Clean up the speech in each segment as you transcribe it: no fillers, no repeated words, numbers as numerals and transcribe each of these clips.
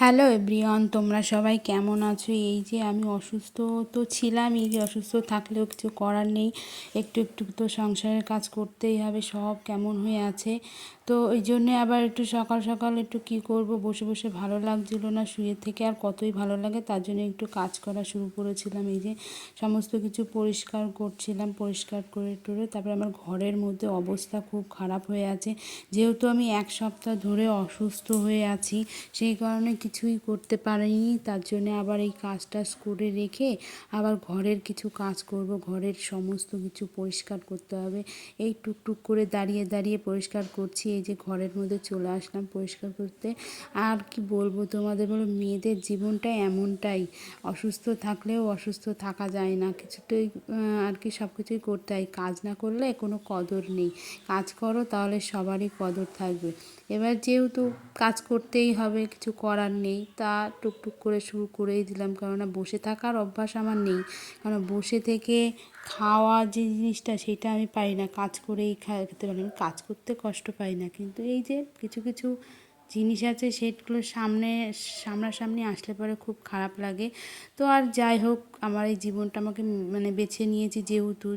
Hello everyone, তোমরা সবাই কেমন আছো? এই যে আমি অসুস্থ তো ছিলাম, এই যে অসুস্থ থাকলেও কিছু করার নেই, একটু একটু তো সংসারের কাজ করতেই হবে, সব কেমন হয়ে আছে। তো ওই জন্যে আবার একটু সকাল সকাল একটু কি করব, বসে বসে ভালো লাগছিল না, শুয়ে থেকে আর কতই ভালো লাগে, তার জন্য একটু কাজ করা শুরু করেছিলাম। এই যে সমস্ত কিছু পরিষ্কার করছিলাম, পরিষ্কার করে টরে তারপরে আমার ঘরের মধ্যে অবস্থা খুব খারাপ হয়ে আছে, যেহেতু আমি এক সপ্তাহ ধরে অসুস্থ হয়ে আছি, সেই কারণে কিছুই করতে পারিনি। তার জন্য আবার এই কাজ টাজ করে রেখে আবার ঘরের কিছু কাজ করব, ঘরের সমস্ত কিছু পরিষ্কার করতে হবে। এই টুকটুক করে দাঁড়িয়ে দাঁড়িয়ে পরিষ্কার করছি, এই যে ঘরের মধ্যে চলে আসলাম পরিষ্কার করতে। আর কি বলবো তোমাদের, বলো মেয়েদের জীবনটা এমনটাই, অসুস্থ থাকলেও অসুস্থ থাকা যায় না, কিছুটাই আর কি সব কিছুই করতে হয়, কাজ না করলে কোনো কদর নেই, কাজ করো তাহলে সবারই কদর থাকবে। এবার যেহেতু কাজ করতেই হবে, কিছু করার নেই, তা টুকটুক করে শুরু করেই দিলাম, কেননা বসে থাকার অভ্যাস আমার নেই, কারণ বসে থেকে খাওয়া যে জিনিসটা সেটা আমি পারি না, কাজ করেই খেতে পারি, আমি কাজ করতে কষ্ট পাই না, কিন্তু এই যে কিছু কিছু জিনিস আছে সেগুলো সামনাসামনি আসলে পরে খুব খারাপ লাগে। তো আর যাই হোক, আমার এই জীবনটা আমাকে বেছে নিয়েছি যেহেতু,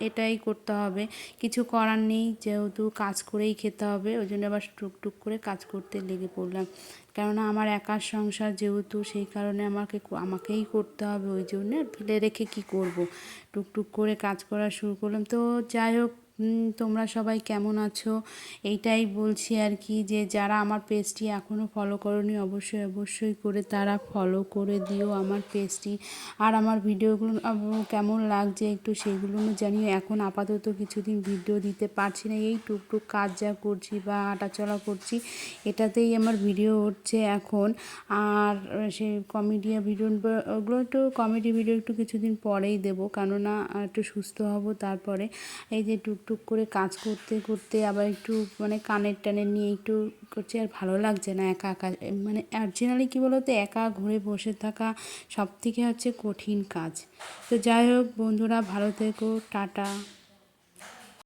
এটাই করতে হবে, কিছু করার নেই, যেহেতু কাজ করেই খেতে হবে, ওই জন্য আবার টুকটুক করে কাজ করতে লেগে পড়লাম। কেননা আমার একার সংসার যেহেতু, সেই কারণে আমাকেই করতে হবে, ওই জন্য ফেলে রেখে কি করব, টুকটুক করে কাজ করা শুরু করলাম। তো যাই হোক, তোমরা সবাই কেমন আছো এইটাই বলছি আর কি, যে যারা আমার পেজটি এখনও ফলো করোনি অবশ্যই অবশ্যই করে তারা ফলো করে দিও আমার পেজটি। আর আমার ভিডিওগুলো কেমন লাগছে একটু সেগুলো জানিও। এখন আপাতত কিছুদিন ভিডিও দিতে পারছি না, এই টুকটুক কাজ যা করছি বা হাঁটাচলা করছি এটাতেই আমার ভিডিও হচ্ছে এখন। আর সে ভিডিও, ওগুলো একটু কমেডি ভিডিও একটু কিছুদিন পরেই দেবো, কেননা একটু সুস্থ হব তারপরে। এই যে টুকটুক করে কাজ করতে করতে আবার একটু কানের টানের নিয়ে একটু করছি, আর ভালো লাগছে না একা একা, অরিজিনালি কী বলো তো, একা ঘুরে বসে থাকা সব থেকে হচ্ছে কঠিন কাজ। তো যাই হোক বন্ধুরা, ভালো থেকো, টাটা।